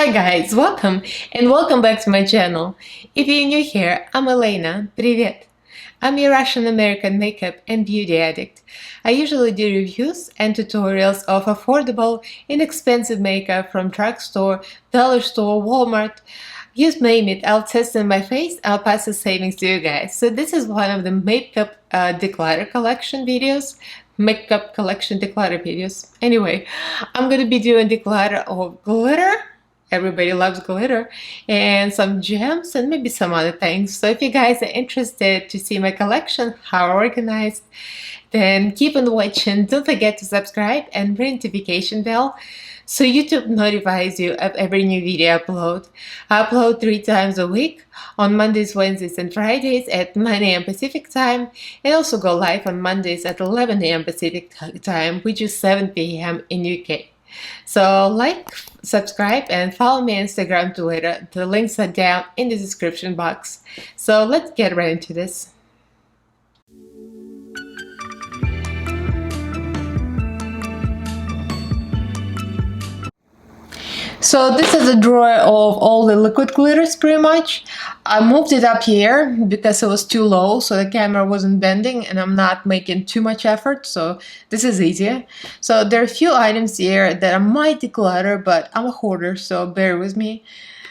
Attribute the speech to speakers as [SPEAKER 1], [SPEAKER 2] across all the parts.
[SPEAKER 1] Hi guys, welcome back to my channel. If you're new here, I'm Elaina. Привет! I'm a Russian-American makeup and beauty addict. I usually do reviews and tutorials of affordable, inexpensive makeup from drugstore, dollar store, Walmart. You name it, I'll test in my face, I'll pass the savings to you guys. So this is one of the makeup declutter collection videos. Makeup collection declutter videos. Anyway, I'm gonna be doing declutter of glitter. Everybody loves glitter, and some gems and maybe some other things. So if you guys are interested to see my collection, how organized, then keep on watching. Don't forget to subscribe and ring notification bell so YouTube notifies you of every new video upload. I upload 3 times a week on Mondays, Wednesdays, and Fridays at 9 AM Pacific time, and also go live on Mondays at 11 AM Pacific time, which is 7 PM in UK. So like, subscribe, and follow me on Instagram, Twitter. The links are down in the description box. So let's get right into this. So this is a drawer of all the liquid glitters pretty much. I moved it up here because it was too low, so the camera wasn't bending and I'm not making too much effort, so this is easier. So there are a few items here that I might declutter, but I'm a hoarder, so bear with me.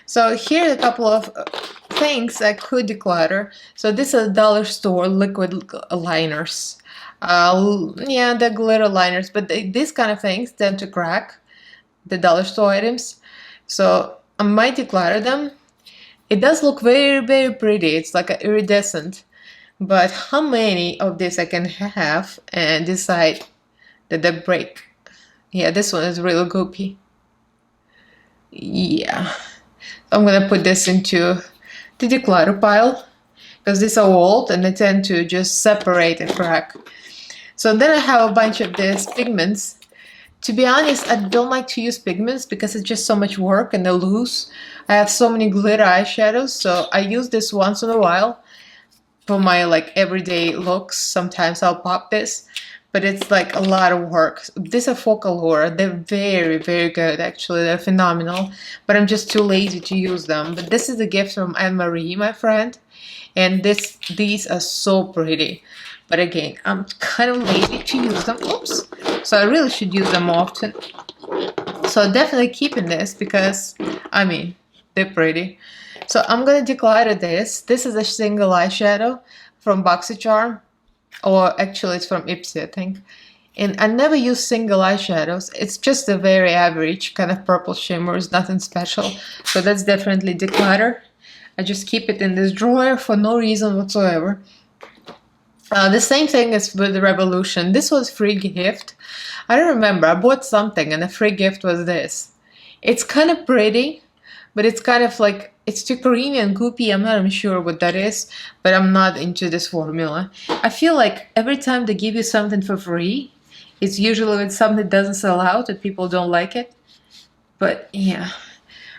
[SPEAKER 1] So here are a couple of things I could declutter. So this is a dollar store liquid liners. Yeah, the glitter liners, but these kind of things tend to crack, the dollar store items. So I might declutter them. It does look very, very pretty. It's like an iridescent. But how many of this I can have and decide that they break? Yeah, this one is really goopy. Yeah. I'm gonna put this into the declutter pile because these are old and they tend to just separate and crack. So then I have a bunch of these pigments. To be honest, I don't like to use pigments because it's just so much work and they're loose. I have so many glitter eyeshadows, so I use this once in a while for my like everyday looks. Sometimes I'll pop this, but it's like a lot of work. These are Focalora. They're very, very good actually. They're phenomenal, but I'm just too lazy to use them. But this is a gift from Anne-Marie, my friend, and these are so pretty. But again, I'm kind of lazy to use them. Oops. So I really should use them often. So definitely keeping this because, I mean, they're pretty. So I'm going to declutter this. This is a single eyeshadow from BoxyCharm. Or actually it's from Ipsy, I think. And I never use single eyeshadows. It's just a very average kind of purple shimmer. It's nothing special. So that's definitely declutter. I just keep it in this drawer for no reason whatsoever. The same thing is with the Revolution. This was free gift. I don't remember. I bought something and the free gift was this. It's kind of pretty, but it's kind of like, it's too creamy and goopy. I'm not even sure what that is, but I'm not into this formula. I feel like every time they give you something for free, it's usually when something doesn't sell out and people don't like it. But yeah,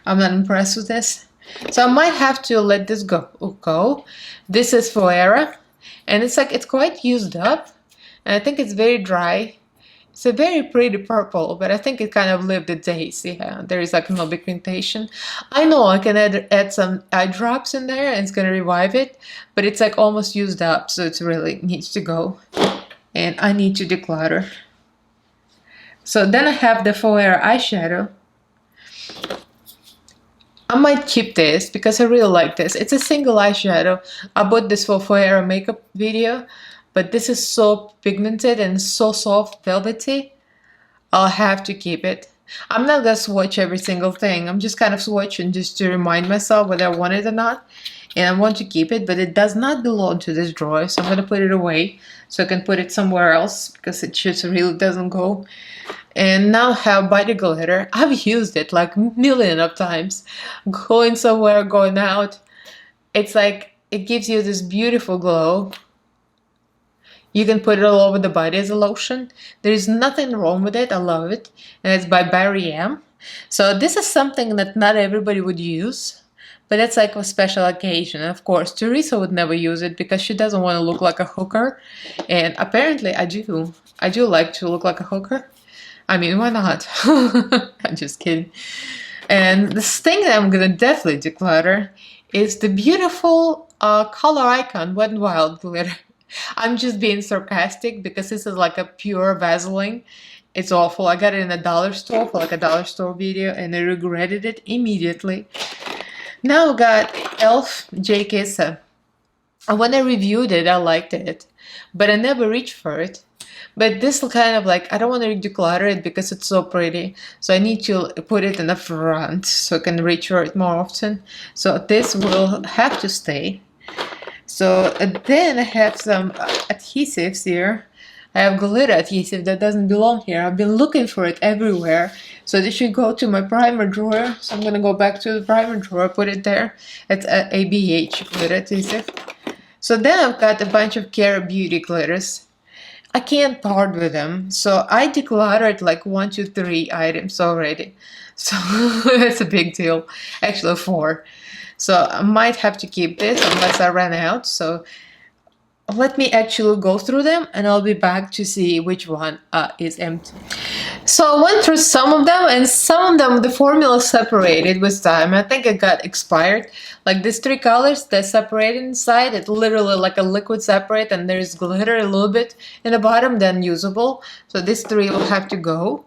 [SPEAKER 1] I'm not impressed with this. So I might have to let this go. This is Foera. And it's like, it's quite used up, and I think it's very dry. It's a very pretty purple, but I think it kind of lived the days. Yeah, there is like no pigmentation. I know I can add some eye drops in there and it's gonna revive it, but it's like almost used up, so it really needs to go. And I need to declutter. So then I have the Foera eyeshadow. I might keep this because I really like this. It's a single eyeshadow. I bought this for Foera makeup video, but this is so pigmented and so soft, velvety. I'll have to keep it. I'm not gonna swatch every single thing. I'm just kind of swatching just to remind myself whether I want it or not. And I want to keep it, but it does not belong to this drawer, so I'm gonna put it away so I can put it somewhere else because it just really doesn't go. And now I have body glitter. I've used it like a million of times. Going somewhere, going out. It's like, it gives you this beautiful glow. You can put it all over the body as a lotion. There is nothing wrong with it. I love it. And it's by Barry M. So this is something that not everybody would use. But it's like a special occasion. Of course, Teresa would never use it because she doesn't want to look like a hooker. And apparently I do. I do like to look like a hooker. I mean, why not? I'm just kidding. And this thing that I'm gonna definitely declutter is the beautiful color icon Wet n Wild glitter. I'm just being sarcastic because this is like a pure Vaseline. It's awful. I got it in a dollar store for like a dollar store video and I regretted it immediately. Now I got e.l.f. J Kisser. And when I reviewed it, I liked it, but I never reached for it. But this kind of like, I don't want to declutter it because it's so pretty. So I need to put it in the front so I can reach for it more often. So this will have to stay. So then I have some adhesives here. I have glitter adhesive that doesn't belong here. I've been looking for it everywhere. So this should go to my primer drawer. So I'm going to go back to the primer drawer, put it there. It's ABH glitter adhesive. So then I've got a bunch of Cara Beauty glitters. I can't part with them. So I decluttered like 1, 2, 3 items already. So that's a big deal. Actually 4. So I might have to keep this unless I run out. So let me actually go through them and I'll be back to see which one is empty. So I went through some of them and some of them the formula separated with time. I think it got expired. Like these 3 colors, they're separated inside. It's literally like a liquid separate and there's glitter a little bit in the bottom, then usable. So these 3 will have to go.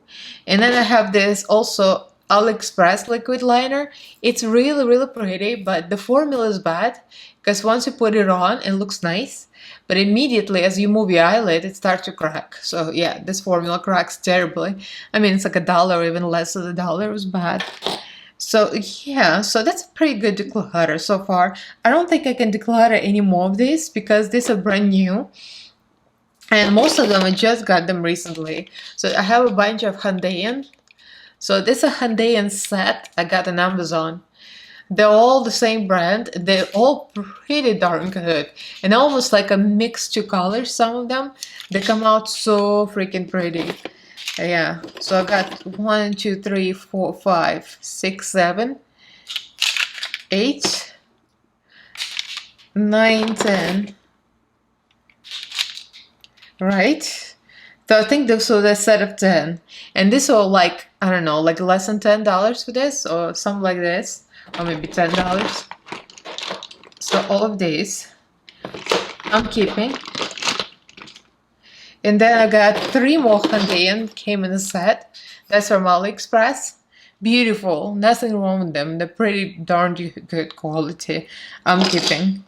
[SPEAKER 1] And then I have this also AliExpress liquid liner. It's really pretty, but the formula is bad because once you put it on, it looks nice. But immediately as you move your eyelid, it starts to crack. So yeah, this formula cracks terribly. I mean, it's like $1 or even less than $1. It was bad. So yeah, so that's a pretty good declutter so far. I don't think I can declutter any more of these because these are brand new. And most of them, I just got them recently. So I have a bunch of Hyundai. So this is a Hyundai set I got on Amazon. They're all the same brand. They're all pretty darn good. And almost like a mixed 2 colors, some of them. They come out so freaking pretty. Yeah, so I got 1, 2, 3, 4, 5, 6, 7, 8, 9, 10. Right? So I think this was a set of 10. And this was like, I don't know, like less than $10 for this or something like this. Or maybe $10. So all of these I'm keeping. And then I got 3 more Hyundai came in a set. That's from AliExpress. Beautiful, nothing wrong with them. They're pretty darn good quality. I'm keeping.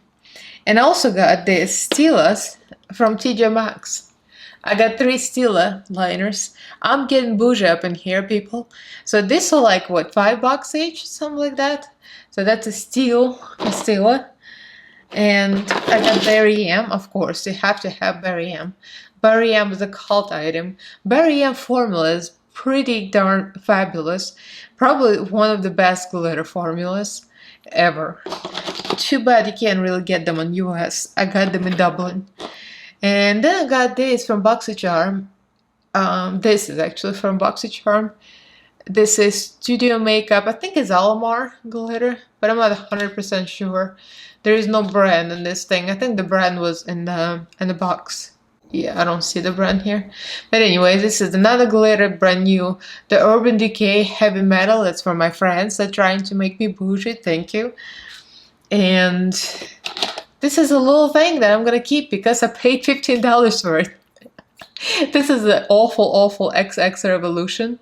[SPEAKER 1] And I also got this Stilas from TJ Maxx. I got 3 Stila liners. I'm getting bougie up in here, people. So this are like, what, $5 each? Something like that. So that's a Stila. And I got Berry M, of course. You have to have Berry M. Berry M is a cult item. Berry M formula is pretty darn fabulous. Probably one of the best glitter formulas ever. Too bad you can't really get them in US. I got them in Dublin. And then I got this from BoxyCharm. This is actually from BoxyCharm. This is Studio Makeup. I think it's Alamar glitter, but I'm not 100% sure. There is no brand in this thing. I think the brand was in the box. Yeah, I don't see the brand here. But anyway, this is another glitter, brand new. The Urban Decay Heavy Metal. That's for my friends that are trying to make me bougie. Thank you. And this is a little thing that I'm gonna keep because I paid $15 for it. This is an awful XX Revolution.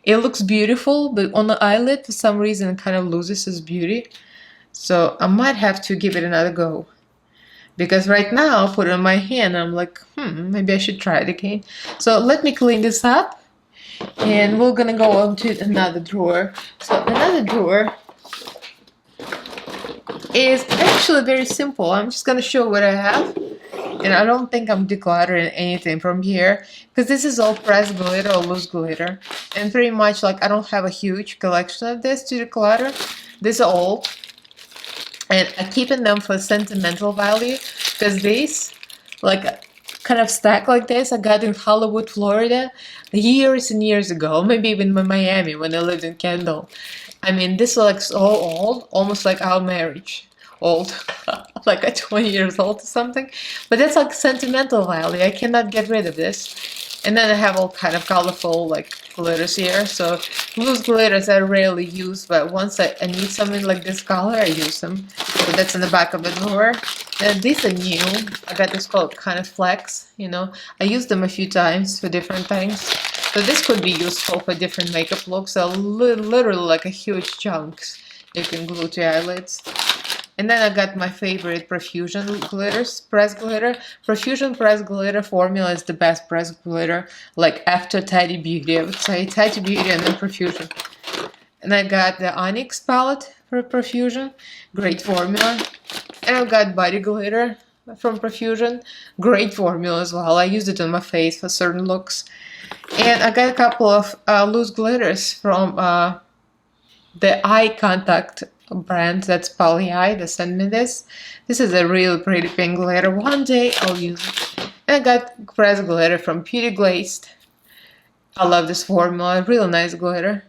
[SPEAKER 1] It looks beautiful, but on the eyelid, for some reason, it kind of loses its beauty. So I might have to give it another go. Because right now, I'll put it on my hand, and I'm like, maybe I should try it again. So let me clean this up. And we're gonna go on to another drawer. So another drawer is actually very simple. I'm just gonna show what I have. And I don't think I'm decluttering anything from here because this is all pressed glitter or loose glitter. And pretty much like I don't have a huge collection of this to declutter. These are old. And I'm keeping them for sentimental value because these, like, kind of stack like this, I got in Hollywood, Florida years and years ago. Maybe even in Miami when I lived in Kendall. I mean, this is like so old, almost like our marriage. Old, like at 20 years old or something. But that's like sentimental value. I cannot get rid of this. And then I have all kind of colorful like glitters here. So loose glitters I rarely use, but once I need something like this color, I use them. So that's in the back of the drawer. And these are new. I got this called kind of flex, you know. I used them a few times for different things. So this could be useful for different makeup looks. So literally like a huge chunks you can glue to your eyelids. And then I got my favorite Profusion glitters, pressed glitter. Profusion pressed glitter formula is the best pressed glitter, like after Teddy Beauty. I would say Teddy Beauty and then Profusion. And I got the Onyx palette for Profusion, great formula. And I got body glitter from Profusion, great formula as well. I used it on my face for certain looks. And I got a couple of loose glitters from the Eye Contact brand. That's Poly Eye. They sent me this. This is a real pretty pink glitter. One day I'll use it. And I got pressed glitter from Beauty Glazed. I love this formula. Real nice glitter.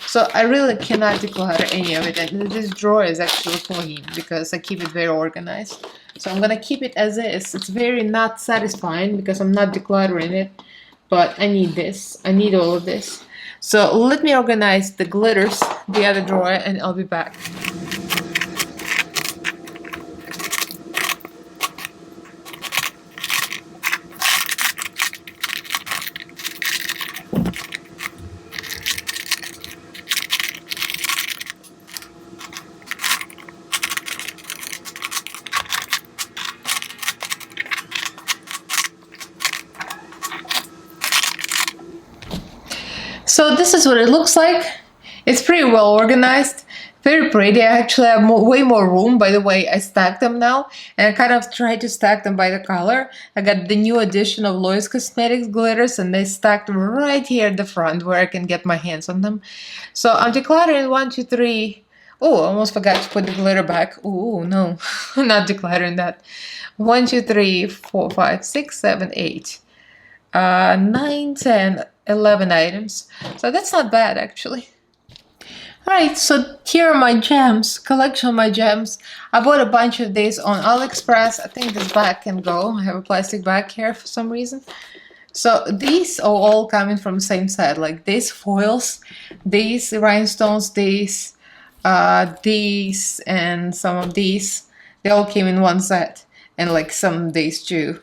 [SPEAKER 1] So I really cannot declutter any of it. And this drawer is actually clean because I keep it very organized. So I'm gonna keep it as is. It's very not satisfying because I'm not decluttering it. But I need this. I need all of this. So let me organize the glitters, the other drawer, and I'll be back. So this is what it looks like. It's pretty well organized, very pretty. I actually have way more room. By the way, I stacked them now, and I kind of tried to stack them by the color. I got the new edition of Lois Cosmetics glitters, and they stacked them right here at the front where I can get my hands on them. So I'm decluttering 1, 2, 3. Oh, I almost forgot to put the glitter back. Oh no, I'm not decluttering that. 1, 2, 3, 4, 5, 6, 7, 8. 9, 10, 11 items. So that's not bad actually. Alright, so here are my gems, collection of my gems. I bought a bunch of these on AliExpress. I think this bag can go. I have a plastic bag here for some reason. So these are all coming from the same set, like these foils, these rhinestones, these, and some of these. They all came in one set, and like some of these too.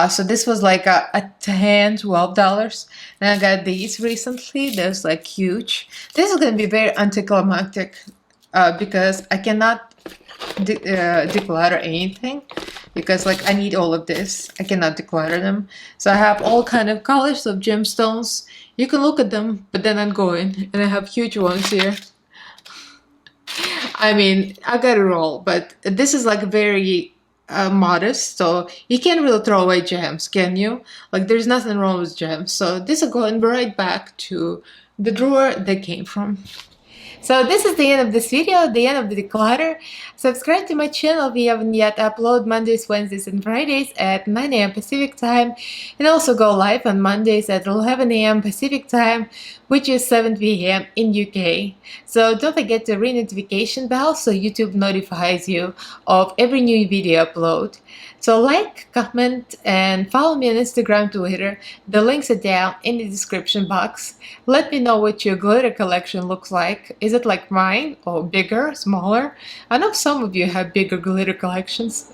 [SPEAKER 1] So this was like a $10, $12. And I got these recently. They're like huge. This is going to be very anticlimactic because I cannot declutter anything because like I need all of this. I cannot declutter them. So I have all kind of colors of gemstones. You can look at them, but they're not going. And I have huge ones here. I mean, I got it all, but this is like very modest, so you can't really throw away gems, can you? Like there's nothing wrong with gems. So this is going right back to the drawer they came from. So this is the end of this video, the end of the declutter. Subscribe to my channel if you haven't yet. Upload Mondays, Wednesdays, and Fridays at 9 AM Pacific time, and also go live on Mondays at 11 AM Pacific time, which is 7 PM in UK. So don't forget to ring notification bell so YouTube notifies you of every new video upload. So like, comment, and follow me on Instagram, Twitter. The links are down in the description box. Let me know what your glitter collection looks like. Is it like mine or bigger, smaller? I know some of you have bigger glitter collections.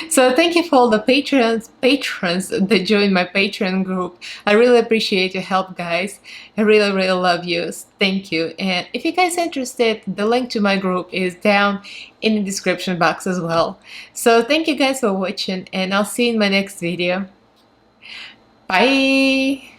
[SPEAKER 1] So thank you for all the patrons that joined my Patreon group. I really appreciate your help, guys. I really love you. Thank you. And if you guys are interested, the link to my group is down in the description box as well. So thank you guys for watching, and I'll see you in my next video. Bye.